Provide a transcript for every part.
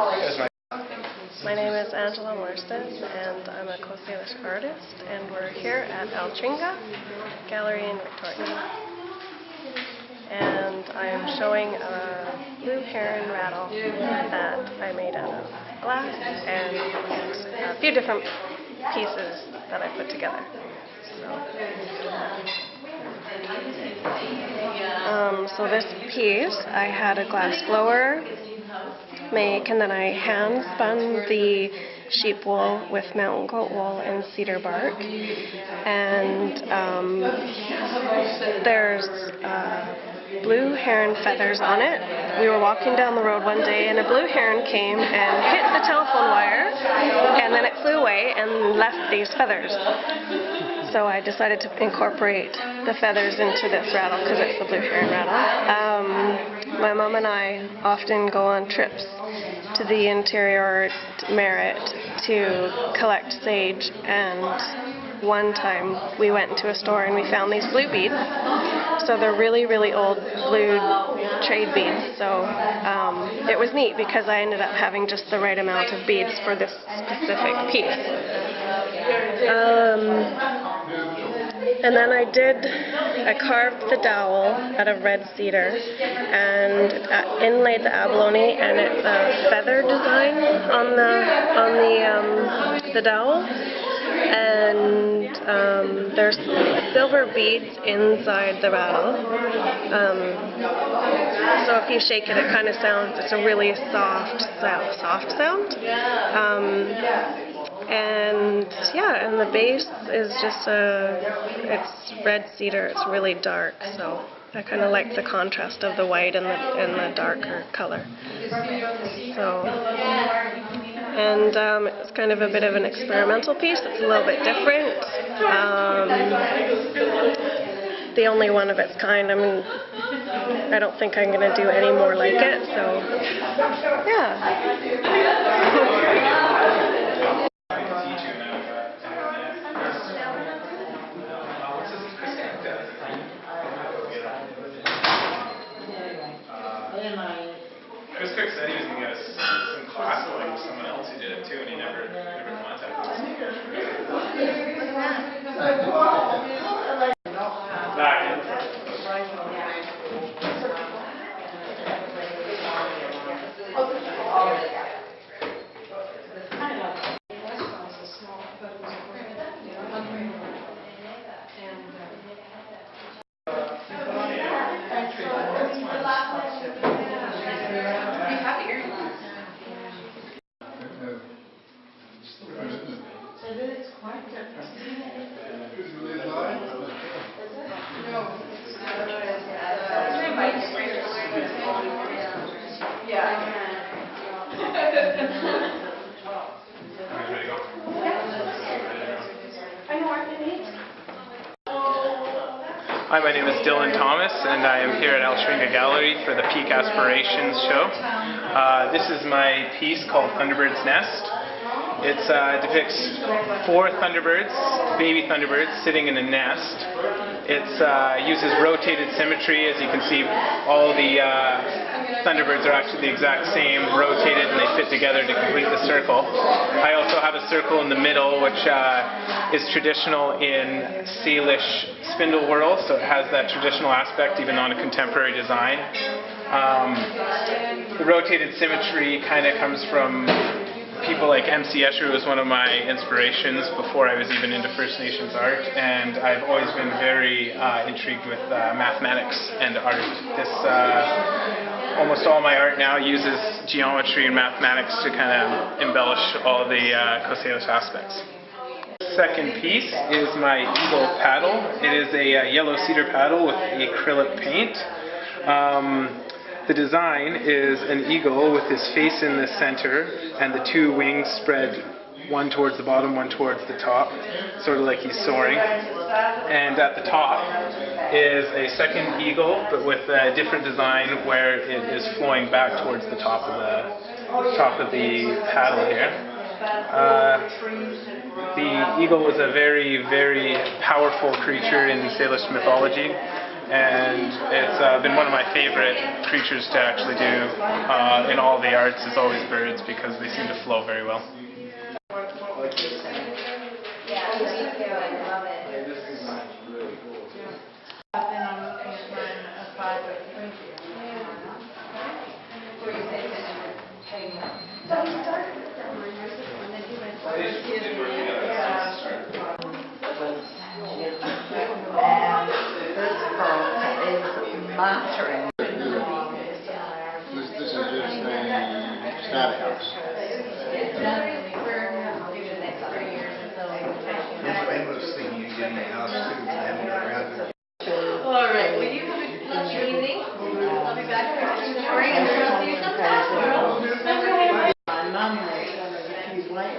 My name is Marston, and I'm a co-Salish artist, and we're here at Alcheringa Gallery in Victoria. And I'm showing a blue heron rattle that I made out of glass and a few different pieces that I put together. So this piece, I had a glass blower make, and then I hand spun the sheep wool with mountain goat wool and cedar bark, and there's blue heron feathers on it. We were walking down the road one day and a blue heron came and hit the telephone wire, and then it flew away and left these feathers. So I decided to incorporate the feathers into this rattle because it's the blue heron rattle. My mom and I often go on trips to the interior Merritt to collect sage, and one time we went into a store and we found these blue beads. So they're really, really old blue trade beads. So it was neat because I ended up having just the right amount of beads for this specific piece. And then I carved the dowel out of red cedar and inlaid the abalone, and it's a feather design on the dowel. And there's silver beads inside the rattle. So if you shake it, it kind of sounds, it's a really soft sound. And yeah, and the base is just it's red cedar. It's really dark, so I kind of like the contrast of the white and the darker color. So, and it's kind of a bit of an experimental piece. It's a little bit different. The only one of its kind. I mean, I don't think I'm going to do any more like it. So, yeah. Chris Cook said he was going to get us some class with someone else who did it too, and he never contacted us. Hi, my name is Dylan Thomas, and I am here at Alcheringa Gallery for the Peak Aspirations show. This is my piece called Thunderbird's Nest. It depicts 4 thunderbirds, baby thunderbirds, sitting in a nest. It uses rotated symmetry. As you can see, all the thunderbirds are actually the exact same, rotated, and they fit together to complete the circle. I also have a circle in the middle, which is traditional in Salish spindle whirl, so it has that traditional aspect even on a contemporary design. The rotated symmetry kind of comes from people like M.C. Escher, who was one of my inspirations before I was even into First Nations art, and I've always been very intrigued with mathematics and art. Almost all my art now uses geometry and mathematics to kind of embellish all the co-Salish aspects. Second piece is my eagle paddle. It is a yellow cedar paddle with acrylic paint. The design is an eagle with his face in the center and the 2 wings spread, one towards the bottom, one towards the top, sort of like he's soaring. And at the top is a second eagle, but with a different design where it is flowing back towards the top of the paddle here. The eagle was a very, very powerful creature in Salish mythology. and it's been one of my favorite creatures to actually do in all the arts is always birds, because they seem to flow very well. Marston. This is just a starter house. I was thinking of getting a house too, but I haven't got around to it. All right. Will you have a good evening? I'll be back for the story and then see you sometime. My mum was she's white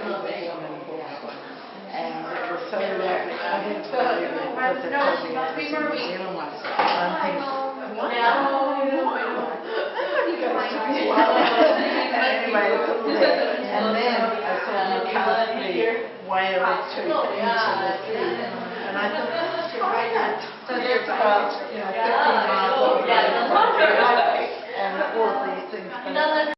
and it was so that I didn't believe it because they told me I was in New Zealand once. I'm thinking, what? Anyway, and then I saw them cast the whale tooth into the sea, and I thought, that's right. So there's about 15 miles away, and all of these things.